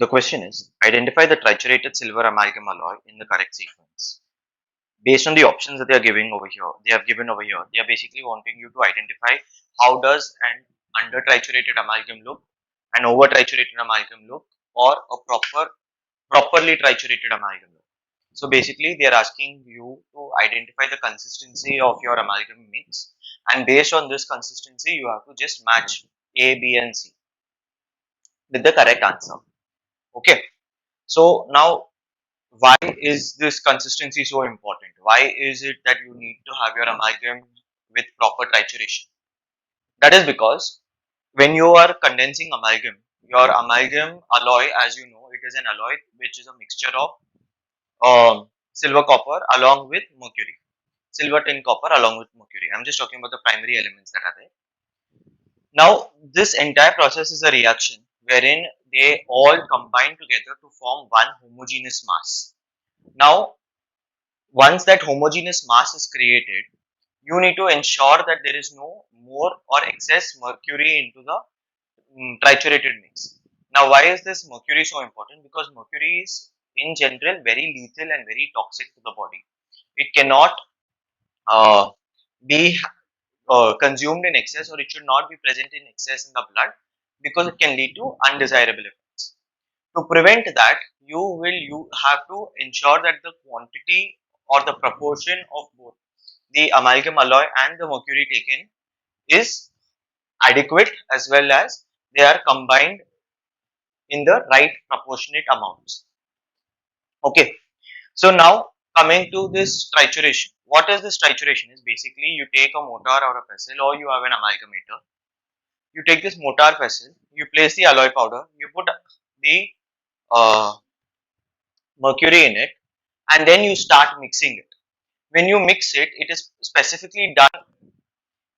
The question is, identify the triturated silver amalgam alloy in the correct sequence. Based on the options that they are giving over here, they are basically wanting you to identify how does an under triturated amalgam look, an over triturated amalgam look, or a properly triturated amalgam look. So basically, they are asking you to identify the consistency of your amalgam mix, and based on this consistency, you have to just match A, B, and C with the correct answer. Okay. So now, why is this consistency so important? Why is it that you need to have your amalgam with proper trituration? That is because when you are condensing amalgam, your amalgam alloy, as you know, it is an alloy which is a mixture of silver copper along with mercury. Silver tin copper along with mercury. I'm just talking about the primary elements that are there. Now, this entire process is a reaction wherein they all combine together to form one homogeneous mass. Now, once that homogeneous mass is created, you need to ensure that there is no more or excess mercury into the triturated mix. Now, why is this mercury so important? Because mercury is in general very lethal and very toxic to the body. It cannot be consumed in excess, or it should not be present in excess in the blood, because it can lead to undesirable effects. To prevent that, you have to ensure that the quantity or the proportion of both the amalgam alloy and the mercury taken is adequate, as well as they are combined in the right proportionate amounts. Okay. So now, coming to this trituration. What is this trituration? Is basically you take a mortar or a pestle, or you have an amalgamator. You take this mortar pestle, you place the alloy powder, you put the uh, mercury in it, and then you start mixing it. When you mix it, it is specifically done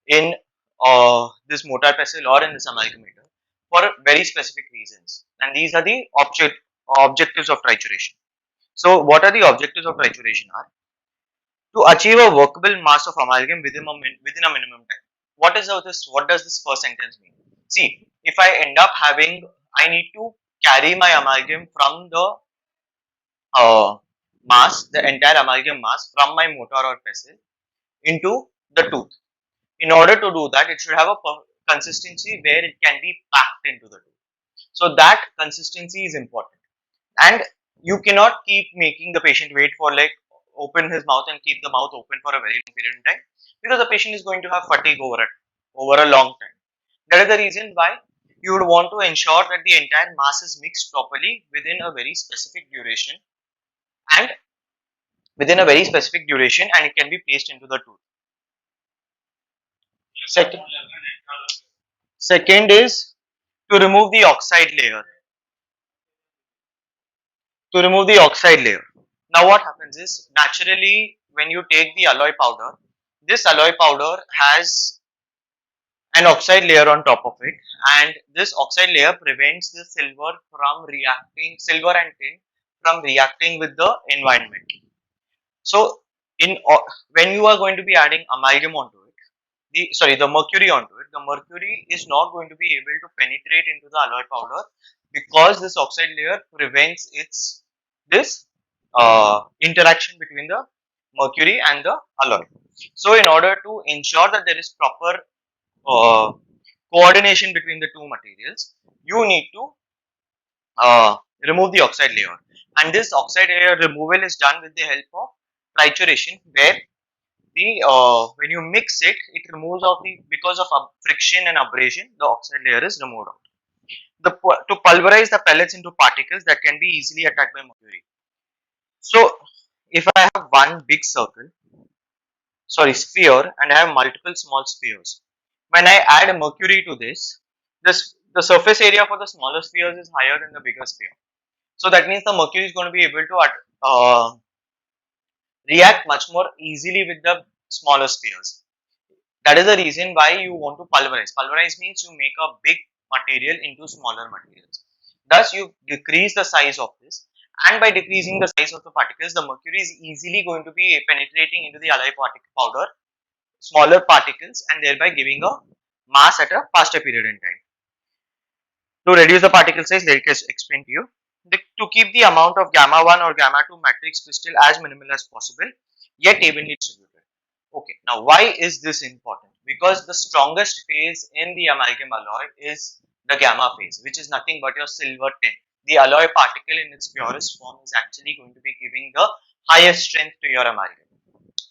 in this mortar pestle or in this amalgamator for very specific reasons, and these are the objectives of trituration. So, what are the objectives of trituration? Are to achieve a workable mass of amalgam within a minimum time. What does this first sentence mean? See, if I end up having, I need to carry my amalgam from the the entire amalgam mass from my mortar or pestle into the tooth. In order to do that, it should have a consistency where it can be packed into the tooth. So that consistency is important, and you cannot keep making the patient wait for, like, open his mouth and keep the mouth open for a very long period of time, because the patient is going to have fatigue over a long time. That is the reason why you would want to ensure that the entire mass is mixed properly within a very specific duration, and and it can be placed into the tooth. Second, second is to remove the oxide layer. To remove the oxide layer. Now what happens is, naturally when you take the alloy powder, this alloy powder has an oxide layer on top of it, and this oxide layer prevents the silver and tin from reacting with the environment. So in when you are going to be adding amalgam onto it, the mercury onto it, the mercury is not going to be able to penetrate into the alloy powder, because this oxide layer prevents this interaction between the mercury and the alloy. So in order to ensure that there is proper uh, coordination between the two materials, you need to remove the oxide layer, and this oxide layer removal is done with the help of trituration, where the when you mix it, it removes of the, because of friction and abrasion, the oxide layer is removed out. To pulverize the pellets into particles that can be easily attacked by mercury. So if I have one big sphere, and I have multiple small spheres, when I add mercury to the surface area for the smaller spheres is higher than the bigger sphere. So that means the mercury is going to be able to react much more easily with the smaller spheres. That is the reason why you want to pulverize. Pulverize means you make a big material into smaller materials. Thus, you decrease the size of this, and by decreasing the size of the particles, the mercury is easily going to be penetrating into the alloy powder, smaller particles, and thereby giving a mass at a faster period in time. To reduce the particle size, let me explain to you. to keep the amount of gamma 1 or gamma 2 matrix crystal as minimal as possible, yet evenly distributed. Okay, now why is this important? Because the strongest phase in the amalgam alloy is the gamma phase, which is nothing but your silver tin. The alloy particle in its purest form is actually going to be giving the highest strength to your amalgam.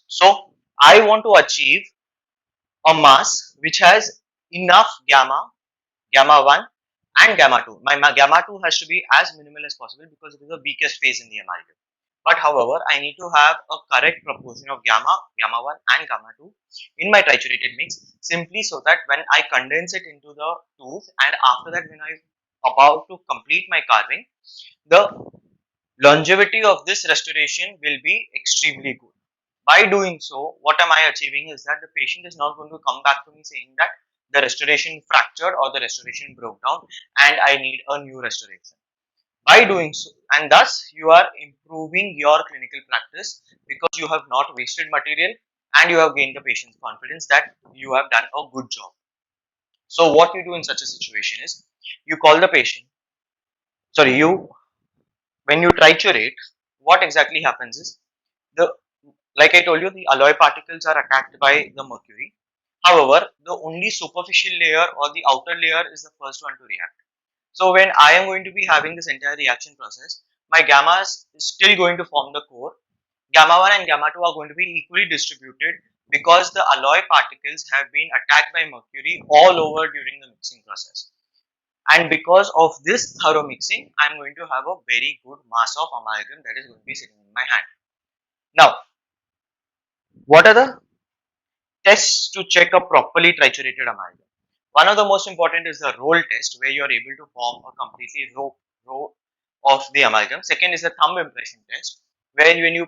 So I want to achieve a mass which has enough gamma 1 and gamma 2. My gamma 2 has to be as minimal as possible because it is the weakest phase in the amalgam. But however, I need to have a correct proportion of gamma 1 and gamma 2 in my triturated mix, simply so that when I condense it into the tooth and after that when I about to complete my carving, the longevity of this restoration will be extremely good. By doing so, what am I achieving is that the patient is not going to come back to me saying that the restoration fractured or the restoration broke down and I need a new restoration. By doing so, and thus you are improving your clinical practice because you have not wasted material and you have gained the patient's confidence that you have done a good job. So what you do in such a situation is you call the patient, when you triturate, what exactly happens is the like I told you, the alloy particles are attacked by the mercury. However, the only superficial layer or the outer layer is the first one to react. So when I am going to be having this entire reaction process, my gammas is still going to form the core. Gamma 1 and gamma 2 are going to be equally distributed because the alloy particles have been attacked by mercury all over during the mixing process. And because of this thorough mixing, I am going to have a very good mass of amalgam that is going to be sitting in my hand. Now, what are the tests to check a properly triturated amalgam? One of the most important is the roll test, where you are able to form a completely row of the amalgam. Second is the thumb impression test, where when you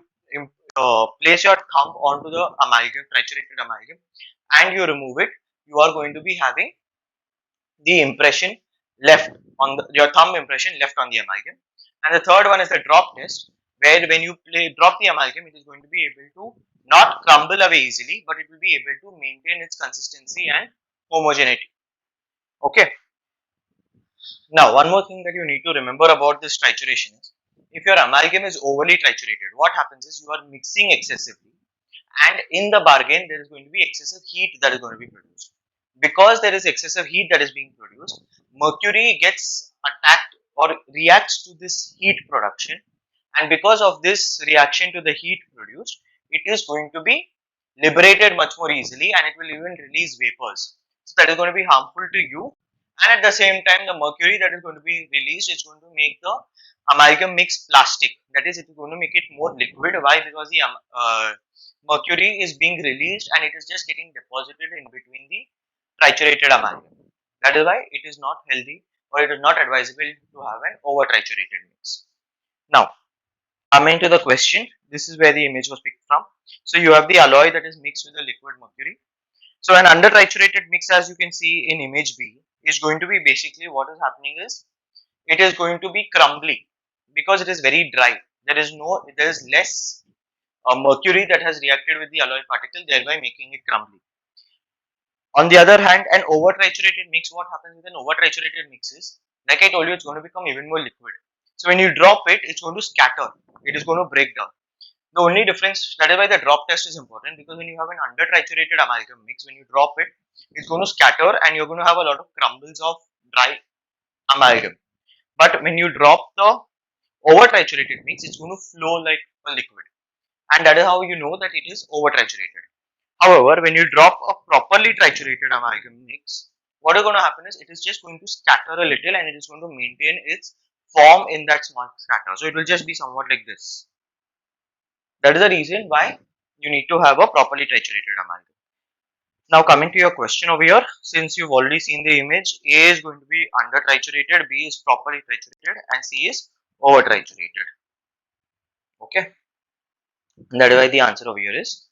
place your thumb onto the amalgam, triturated amalgam, and you remove it, you are going to be having the impression left on your thumb impression left on the amalgam. And the third one is the drop test, where when you drop the amalgam, it is going to be able to not crumble away easily, but it will be able to maintain its consistency and homogeneity. Okay. Now, one more thing that you need to remember about this trituration is, if your amalgam is overly triturated, what happens is you are mixing excessively, and in the bargain, there is going to be excessive heat that is going to be produced. Because there is excessive heat that is being produced, mercury gets attacked or reacts to this heat production, and because of this reaction to the heat produced, it is going to be liberated much more easily and it will even release vapors. So that is going to be harmful to you, and at the same time the mercury that is going to be released is going to make the amalgam mix plastic. That is, it is going to make it more liquid. Why? Because the mercury is being released and it is just getting deposited in between the triturated amalgam. That is why it is not healthy or it is not advisable to have an over triturated mix. Now, coming to the question, this is where the image was picked from. So you have the alloy that is mixed with the liquid mercury. So an under triturated mix, as you can see in image B, is going to be basically what is happening is it is going to be crumbly because it is very dry. There is less mercury that has reacted with the alloy particle, thereby making it crumbly. On the other hand, an over triturated mix, what happens with an over triturated mix is, like I told you, it's going to become even more liquid. So when you drop it, it's going to scatter. It is going to break down. The only difference, that is why the drop test is important, because when you have an under triturated amalgam mix, when you drop it, it's going to scatter and you're going to have a lot of crumbles of dry amalgam. But when you drop the over triturated mix, it's going to flow like a liquid, and that is how you know that it is over triturated. However, when you drop a properly triturated amalgam mix, what is going to happen is it is just going to scatter a little and it is going to maintain its form in that small scatter. So it will just be somewhat like this. That is the reason why you need to have a properly triturated amalgam. Now coming to your question over here, since you've already seen the image, A is going to be under triturated, B is properly triturated, and C is over triturated. Okay, and that is why the answer over here is